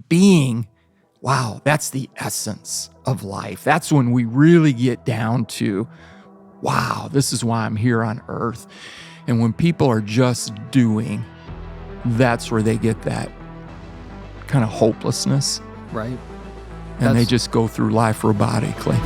Being, wow, that's the essence of life. That's when we really get down to, wow, this is why I'm here on earth. And when people are just doing, that's where they get that kind of hopelessness. Right. And they just go through life robotically.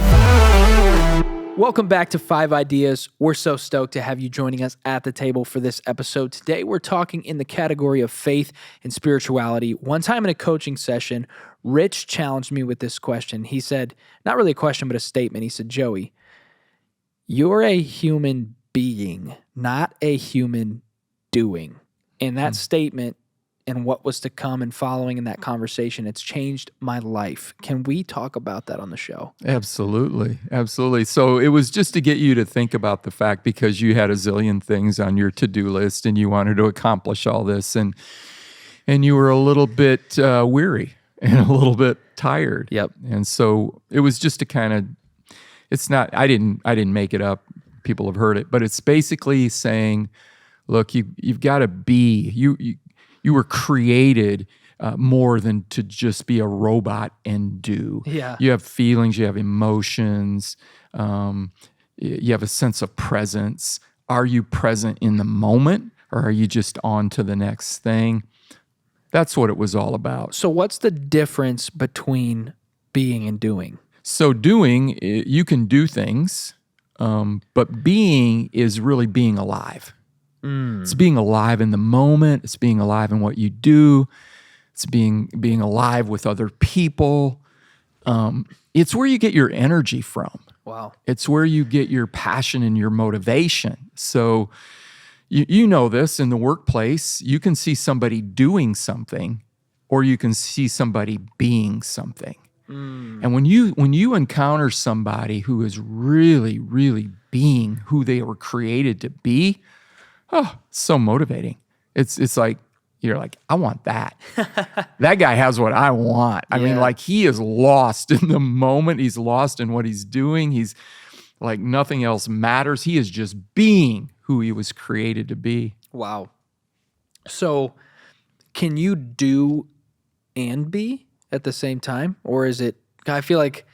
Welcome back to 5 Ideas. We're so stoked to have you joining us at the table for this episode. Today, we're talking in the category of faith and spirituality. One time in a coaching session, Rich challenged me with this question. He said, not really a question, but a statement. He said, Joey, you're a human being, not a human doing. And that statement and what was to come and following in that conversation, it's changed my life. Can we talk about that on the show? Absolutely. Absolutely. So it was just to get you to think about the fact, because you had a zillion things on your to-do list and you wanted to accomplish all this, and you were a little bit weary and a little bit tired. Yep. And so it was just to kind of, it's not, I didn't make it up. People have heard it, but it's basically saying, look, you've got to be, you were created more than to just be a robot and do. Yeah. You have feelings, you have emotions, you have a sense of presence. Are you present in the moment, or are you just on to the next thing? That's what it was all about. So what's the difference between being and doing? So doing, you can do things, but being is really being alive. It's being alive in the moment. It's being alive in what you do. It's being alive with other people. It's where you get your energy from. Wow. It's where you get your passion and your motivation. So you know this in the workplace. You can see somebody doing something, or you can see somebody being something. And when you encounter somebody who is really, really being who they were created to be, oh, it's so motivating. It's like, you're like, I want that. That guy has what I want. I mean, like, he is lost in the moment. He's lost in what he's doing. He's like, nothing else matters. He is just being who he was created to be. Wow. So can you do and be at the same time? Or is it, I feel like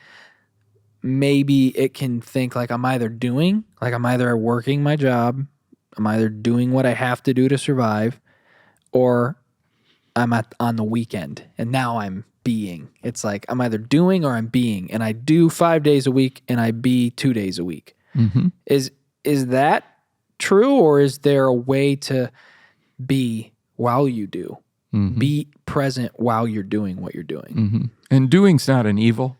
maybe it can think like I'm either doing, like I'm either working my job, I'm either doing what I have to do to survive, or I'm on the weekend and now I'm being. It's like I'm either doing or I'm being, and I do 5 days a week and I be 2 days a week. Mm-hmm. Is that true, or is there a way to be while you do? Mm-hmm. Be present while you're doing what you're doing. Mm-hmm. And doing's not an evil.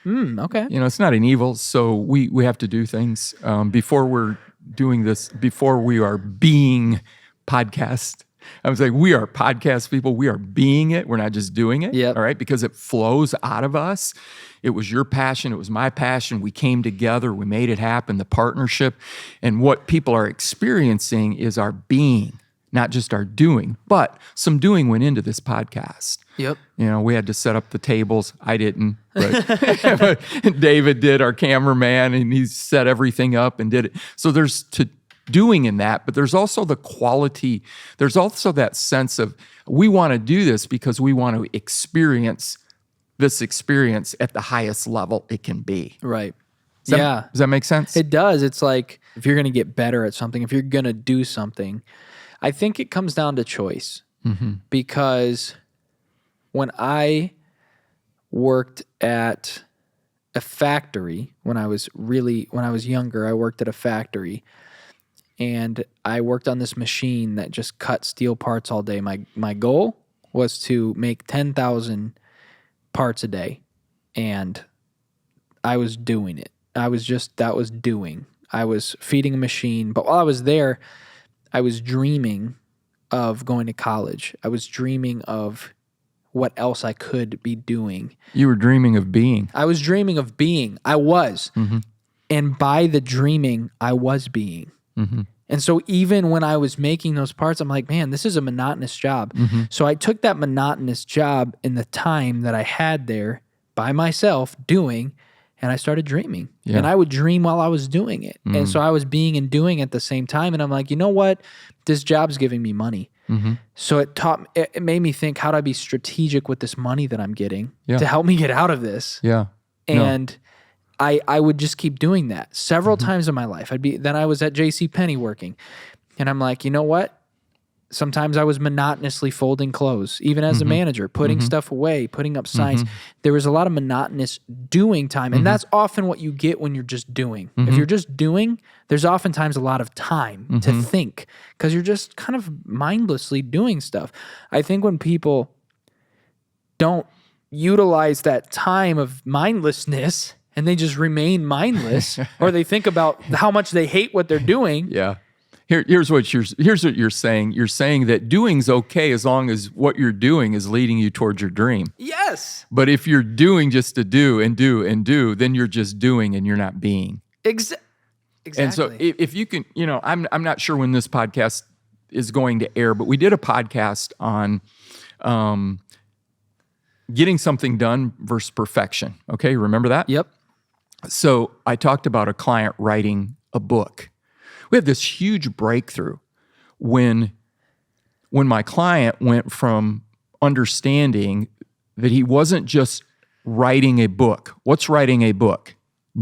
Okay. It's not an evil. So we have to do things before we're doing this, before we are being podcast. I was like, we are podcast people. We are being it. We're not just doing it. Yep. All right. Because it flows out of us. It was your passion. It was my passion. We came together. We made it happen. The partnership. And what people are experiencing is our being, not just our doing. But some doing went into this podcast. Yep. We had to set up the tables. I didn't, but David did, our cameraman, and he set everything up and did it. So there's to doing in that, but there's also the quality. There's also that sense of, we want to do this because we want to experience this experience at the highest level it can be. Right. Does that make sense? It does. It's like, if you're going to get better at something, if you're going to do something, I think it comes down to choice. Mm-hmm. Because when I worked at a factory, when I was younger, I worked at a factory, and I worked on this machine that just cut steel parts all day. My goal was to make 10,000 parts a day, and I was doing it. That was doing. I was feeding a machine, but while I was there, I was dreaming of going to college. I was dreaming of what else I could be doing. You were dreaming of being. I was dreaming of being. I was. Mm-hmm. And by the dreaming, I was being. Mm-hmm. And so even when I was making those parts, I'm like, man, this is a monotonous job. Mm-hmm. So I took that monotonous job in the time that I had there by myself doing, and I started dreaming. Yeah. And I would dream while I was doing it. Mm-hmm. And so I was being and doing at the same time. And I'm like, you know what? This job's giving me money. So it made me think, how do I be strategic with this money that I'm getting Yeah. to help me get out of this? Yeah. No. And I would just keep doing that several times in my life. Then I was at J.C. Penney working, and I'm like, you know what? Sometimes I was monotonously folding clothes, even as a manager, putting stuff away, putting up signs. There was a lot of monotonous doing time, and that's often what you get when you're just doing. If you're just doing, there's oftentimes a lot of time to think because you're just kind of mindlessly doing stuff. I think when people don't utilize that time of mindlessness and they just remain mindless, or they think about how much they hate what they're doing. Yeah. Here's what you're saying. You're saying that doing's okay as long as what you're doing is leading you towards your dream. Yes. But if you're doing just to do and do and do, then you're just doing and you're not being. Exactly. And so if you can, I'm not sure when this podcast is going to air, but we did a podcast on getting something done versus perfection. Okay, remember that? Yep. So I talked about a client writing a book. We had this huge breakthrough when my client went from understanding that he wasn't just writing a book. What's writing a book?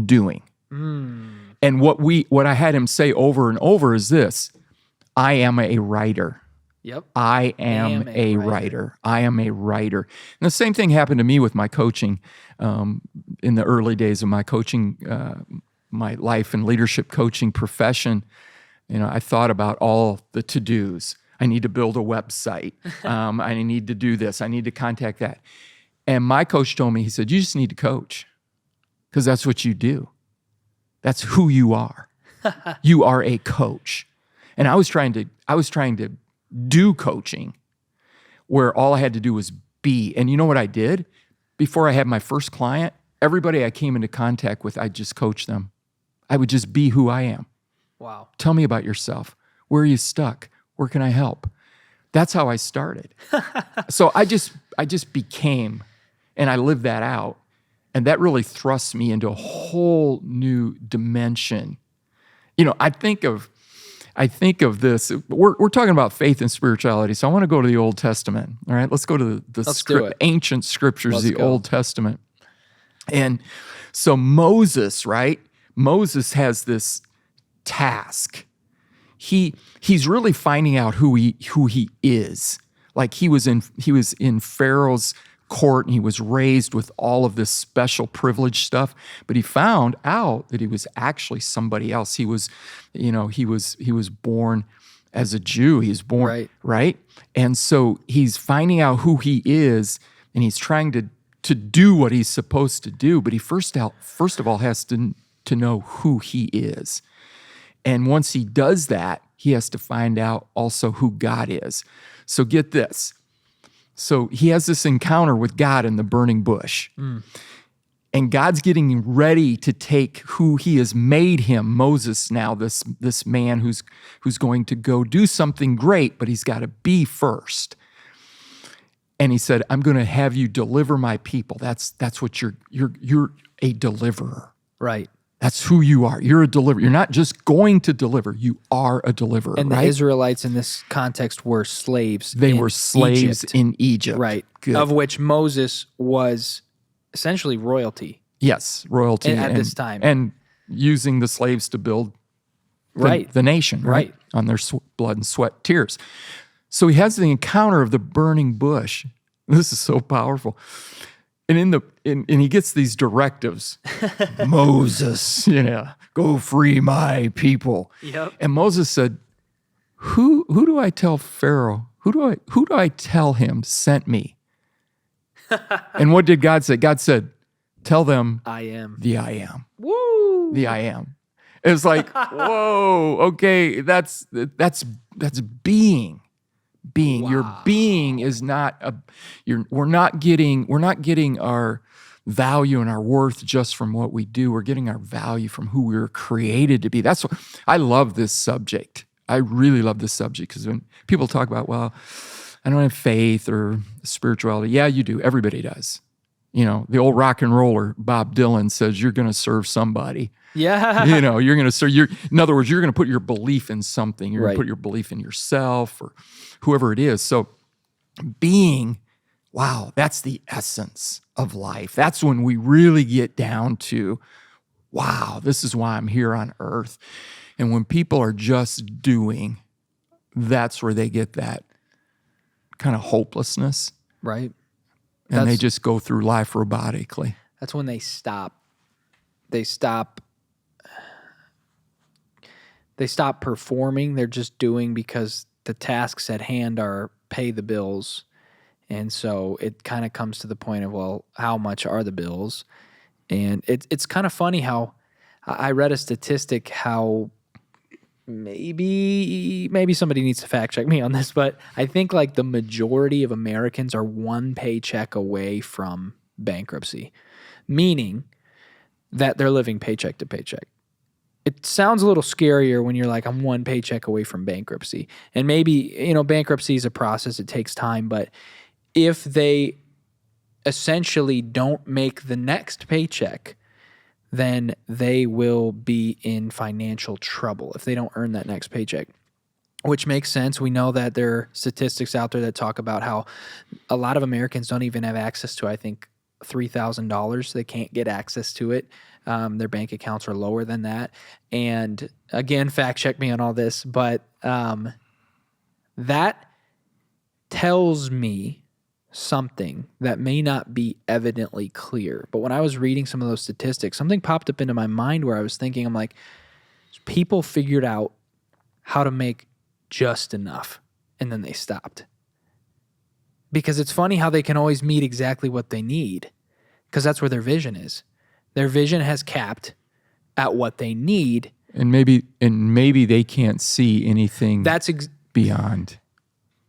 Doing. And what I had him say over and over is this: I am a writer. Yep. I am a writer. I am a writer. And the same thing happened to me with my coaching in the early days of my coaching, my life and leadership coaching profession. I thought about all the to-dos. I need to build a website. I need to do this. I need to contact that. And my coach told me, he said, you just need to coach because that's what you do. That's who you are. You are a coach. And I was trying to do coaching where all I had to do was be. And you know what I did? Before I had my first client, everybody I came into contact with, I'd just coach them. I would just be who I am. Wow. Tell me about yourself. Where are you stuck? Where can I help? That's how I started. So I just became, and I lived that out. And that really thrusts me into a whole new dimension. I think of this. We're talking about faith and spirituality, so I want to go to the Old Testament. All right, let's go to the ancient scriptures, the Old Testament. And so Moses, right? Moses has this task. He's really finding out who he is. Like he was in Pharaoh's court and he was raised with all of this special privilege stuff, but he found out that he was actually somebody else. He was born as a Jew. He was born right? And so he's finding out who he is, and he's trying to do what he's supposed to do, but he first of all has to know who he is. And once he does that, he has to find out also who God is. So get this. So he has this encounter with God in the burning bush. And God's getting ready to take who he has made him, Moses now, this man who's going to go do something great, but he's got to be first. And he said, I'm going to have you deliver my people. That's what you're a deliverer. Right. That's who you are. You're a deliverer. You're not just going to deliver. You are a deliverer, and right? The Israelites in this context were slaves. They were slaves in Egypt. Right. Good. Of which Moses was essentially royalty. Yes, royalty. At this time. And using the slaves to build the nation, right? On their blood and sweat, tears. So he has the encounter of the burning bush. This is so powerful. And and he gets these directives. Moses, go free my people. Yep. And Moses said, Who do I tell Pharaoh? Who do I tell him sent me? And what did God say? God said, tell them I am. The I am. Woo! The I am. It's like, whoa, okay, that's being. Being. Wow. Your being is not we're not getting our value and our worth just from what we do. We're getting our value from who we were created to be. That's what I love this subject. I really love this subject because when people talk about, well, I don't have faith or spirituality. Yeah, you do. Everybody does. You know, the old rock and roller Bob Dylan says you're going to serve somebody. Yeah. You know, you're going to serve. In other words, you're going to put your belief in something. You're going Right. to put your belief in yourself or whoever it is. So being, wow, that's the essence of life. That's when we really get down to, wow, this is why I'm here on earth. And when people are just doing, that's where they get that kind of hopelessness. Right. And they That's- just go through life robotically. That's when they stop. They stop performing. They're just doing because the tasks at hand are pay the bills. And so it kind of comes to the point of, well, how much are the bills? And it's kind of funny how I read a statistic how maybe somebody needs to fact check me on this, but I think like the majority of Americans are one paycheck away from bankruptcy, meaning that they're living paycheck to paycheck. It sounds a little scarier when you're like, I'm one paycheck away from bankruptcy. And maybe, you know, bankruptcy is a process, it takes time, but if they essentially don't make the next paycheck, then they will be in financial trouble if they don't earn that next paycheck, which makes sense. We know that there are statistics out there that talk about how a lot of Americans don't even have access to, I think, $3,000. They can't get access to it. Their bank accounts are lower than that. And again, fact check me on all this, but that tells me something that may not be evidently clear. But when I was reading some of those statistics, something popped up into my mind where I was thinking, I'm like, people figured out how to make just enough, and then they stopped. Because it's funny how they can always meet exactly what they need, because that's where their vision is. Their vision has capped at what they need. And maybe they can't see anything That's beyond.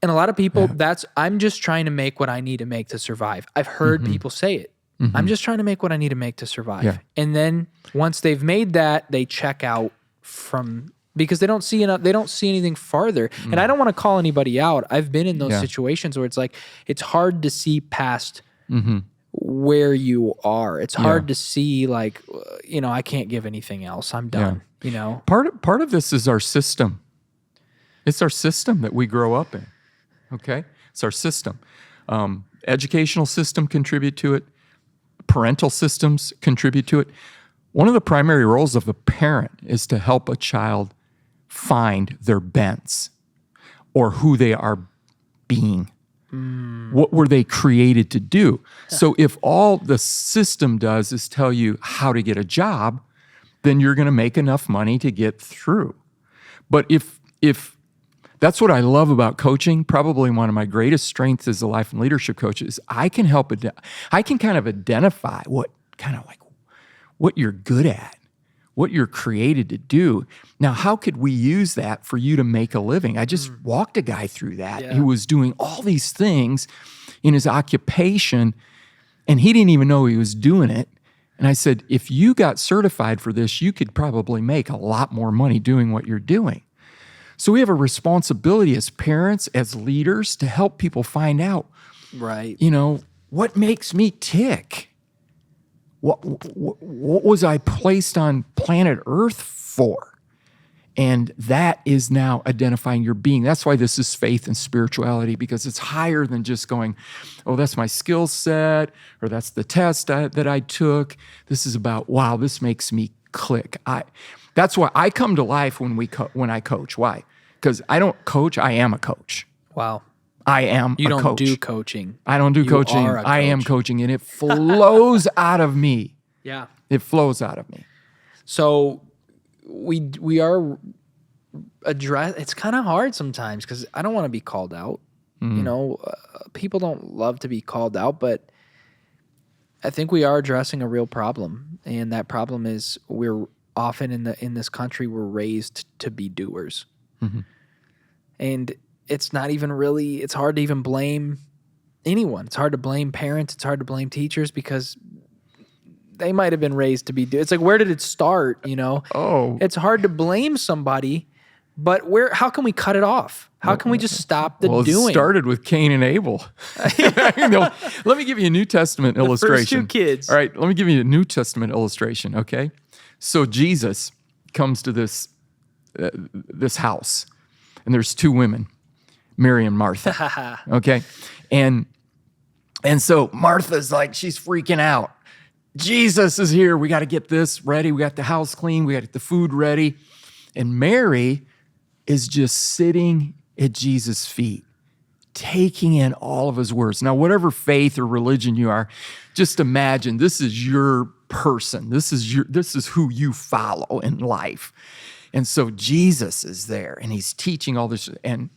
And a lot of people, I'm just trying to make what I need to make to survive. I've heard people say it. I'm just trying to make what I need to make to survive. Yeah. And then once they've made that, they check out from, because they don't see enough, they don't see anything farther. And I don't want to call anybody out. I've been in those situations where it's like, it's hard to see past where you are. It's hard to see like, you know, I can't give anything else. I'm done, you know? Part of this is our system. It's our system that we grow up in. Okay? It's our system. Educational system contribute to it. Parental systems contribute to it. One of the primary roles of a parent is to help a child find their bents or who they are being. What were they created to do? So if all the system does is tell you how to get a job, then you're going to make enough money to get through. But if that's what I love about coaching. Probably one of my greatest strengths as a life and leadership coach is I can kind of identify what you're good at, what you're created to do. Now, how could we use that for you to make a living? I just walked a guy through that who was doing all these things in his occupation, and he didn't even know he was doing it. And I said, if you got certified for this, you could probably make a lot more money doing what you're doing. So we have a responsibility as parents, as leaders, to help people find out, Right. you know, what makes me tick? What was I placed on planet Earth for? And that is now identifying your being. That's why this is faith and spirituality, because it's higher than just going, oh, that's my skill set, or that's the test that I took. This is about, wow, this makes me click. That's why I come to life when I coach. Why? Because I don't coach, I am a coach. Wow. I am You a don't coach. do coaching. I don't do coaching. are a I am coach. coaching, and it flows out of me. Yeah. It flows out of me. So we are it's kind of hard sometimes because I don't want to be called out. You know, people don't love to be called out, but I think we are addressing a real problem, and that problem is we're often in this country we're raised to be doers, and it's not even really. It's hard to even blame anyone. It's hard to blame parents. It's hard to blame teachers because they might have been raised to be. It's like, where did it start? You know. Oh, It's hard to blame somebody But how can we cut it off? How can we just stop the Well, doing? it started with Cain and Abel. Let me give you a New Testament illustration. First two kids. All right, let me give you a New Testament illustration, okay? So Jesus comes to this house, and there's two women, Mary and Martha, okay? And so Martha's like, she's freaking out. Jesus is here. We got to get this ready. We got the house clean. We got to get the food ready. And Mary is just sitting at Jesus' feet, taking in all of his words. Now, whatever faith or religion you are, just imagine this is your person. This is who you follow in life. And so Jesus is there, and he's teaching all this, and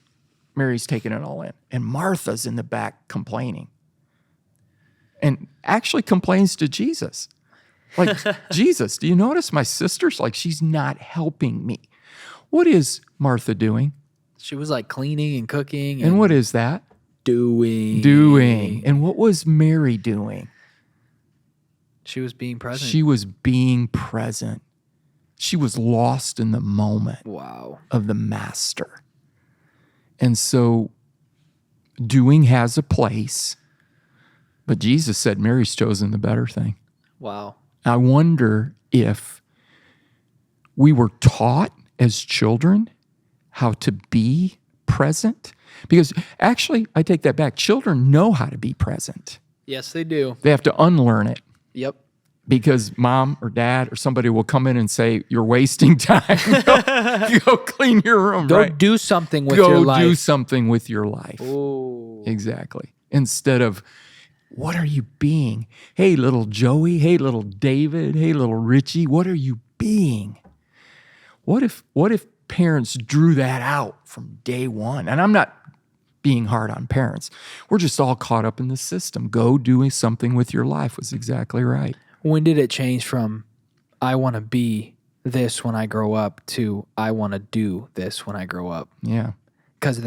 Mary's taking it all in. And Martha's in the back complaining. And actually complains to Jesus. Like, Jesus, do you notice my sister's like, she's not helping me. What is Martha doing? She was like cleaning and cooking. And what is that? Doing. And what was Mary doing? She was being present. She was being present. She was lost in the moment Wow. of the master. And so doing has a place, but Jesus said Mary's chosen the better thing. Wow. I wonder if we were taught as children how to be present. Because actually, I take that back. Children know how to be present. Yes, they do. They have to unlearn it Yep. because mom or dad or somebody will come in and say, you're wasting time. Go clean your room, Go right? do something with your life. Go do something with your life. Ooh. Exactly. Instead of, what are you being? Hey, little Joey. Hey, little David. Hey, little Richie. What are you being? What if parents drew that out from day one? And I'm not being hard on parents. We're just all caught up in the system. Go doing something with your life was exactly right. When did it change from I want to be this when I grow up to I want to do this when I grow up? Yeah. Because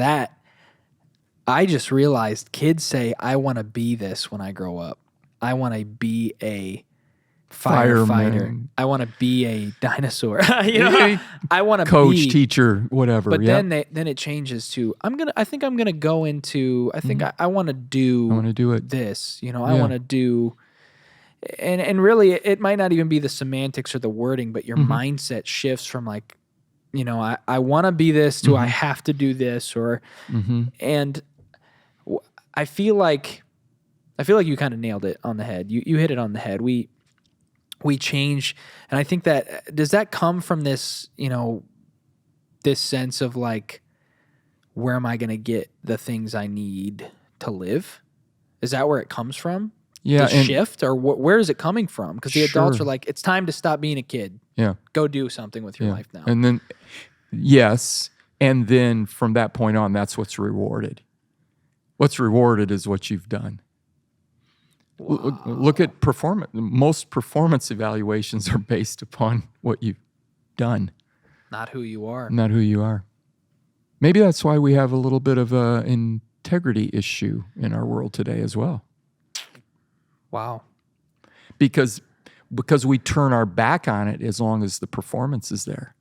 I just realized kids say, I want to be this when I grow up. I want to be a firefighter. Fireman. I want to be a dinosaur. I want to Coach, be teacher, whatever. But Yep. then it changes to I think I'm gonna go into I think I want to do I want to do it. this. I Yeah. want to do and really it might not even be the semantics or the wording, but your mindset shifts from like, I want to be this to I have to do this and I feel like you kind of nailed it on the head. You hit it on the head. We change, and I think does that come from this, this sense of like, where am I going to get the things I need to live? Is that where it comes from? Yeah. The shift, or where is it coming from? Because the adults Sure. are like, it's time to stop being a kid. Yeah. Go do something with your Yeah. life now. And then, yes. And then from that point on, that's what's rewarded. What's rewarded is what you've done. Look at performance. Most performance evaluations are based upon what you've done, Not who you are. not who you are. Maybe that's why we have a little bit of an integrity issue in our world today as well. Wow. Because we turn our back on it as long as the performance is there.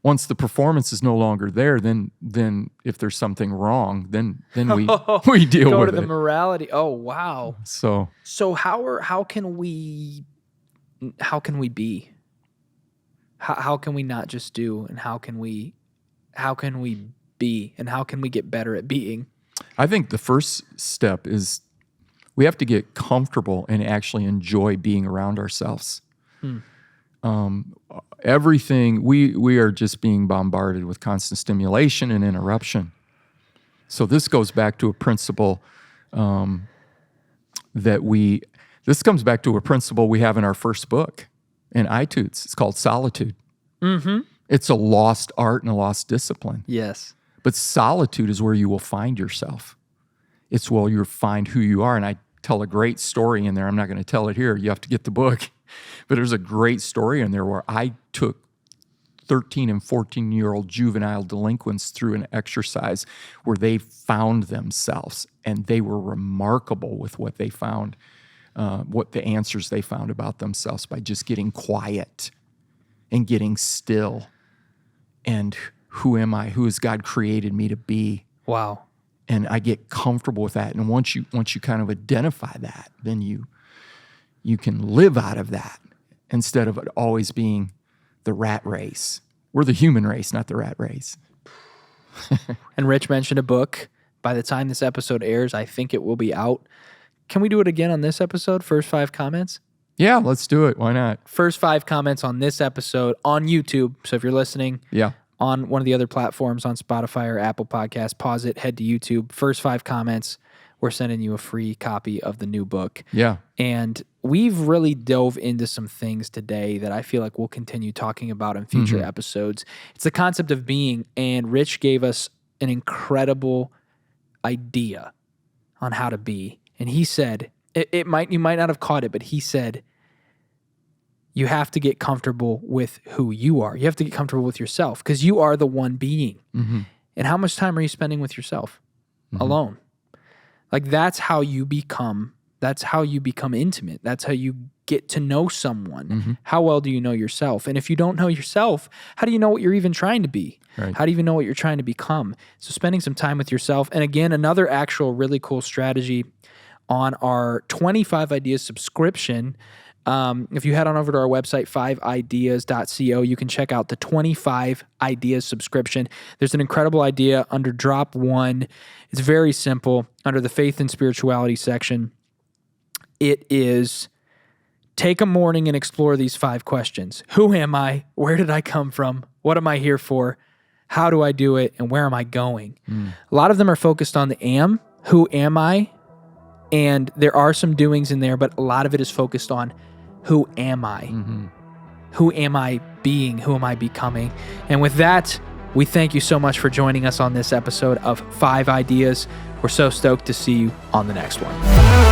Once the performance is no longer there, then if there's something wrong, then we deal Go with to the it. morality. Oh, wow. So how can we be? How can we not just do, and how can we be, and how can we get better at being? I think the first step is we have to get comfortable and actually enjoy being around ourselves. Everything, we are just being bombarded with constant stimulation and interruption. So this goes back to a principle this comes back to a principle we have in our first book in iTunes. It's called solitude. It's a lost art and a lost discipline. Yes. But solitude is where you will find yourself. It's where you'll find who you are. And I tell a great story in there. I'm not going to tell it here. You have to get the book. But there's a great story in there where I took 13 and 14-year-old juvenile delinquents through an exercise where they found themselves, and they were remarkable with what they found, what the answers they found about themselves by just getting quiet and getting still and who am I? Who has God created me to be? Wow. And I get comfortable with that. And once you kind of identify that, then you can live out of that instead of it always being the rat race. We're the human race, not the rat race. And Rich mentioned a book. By the time this episode airs, I think it will be out. Can we do it again on this episode? First 5 comments? Yeah, let's do it. Why not? First 5 comments on this episode on YouTube. So if you're listening on one of the other platforms, on Spotify or Apple Podcasts, pause it, head to YouTube. First 5 comments, we're sending you a free copy of the new book. Yeah. And we've really dove into some things today that I feel like we'll continue talking about in future episodes. It's the concept of being, and Rich gave us an incredible idea on how to be. And he said, you might not have caught it, but he said, you have to get comfortable with who you are. You have to get comfortable with yourself because you are the one being. And how much time are you spending with yourself alone? Like that's how you become intimate. That's how you get to know someone. How well do you know yourself? And if you don't know yourself, how do you know what you're even trying to be? Right. How do you even know what you're trying to become? So spending some time with yourself. And again, another actual really cool strategy on our 25 Ideas subscription. If you head on over to our website, 5ideas.co, you can check out the 25 Ideas subscription. There's an incredible idea under Drop 1. It's very simple. Under the Faith and Spirituality section, it is take a morning and explore these 5 questions. Who am I? Where did I come from? What am I here for? How do I do it? And where am I going? A lot of them are focused on the am. Who am I? And there are some doings in there, but a lot of it is focused on who am I? Who am I being? Who am I becoming? And with that, we thank you so much for joining us on this episode of 5 Ideas. We're so stoked to see you on the next one.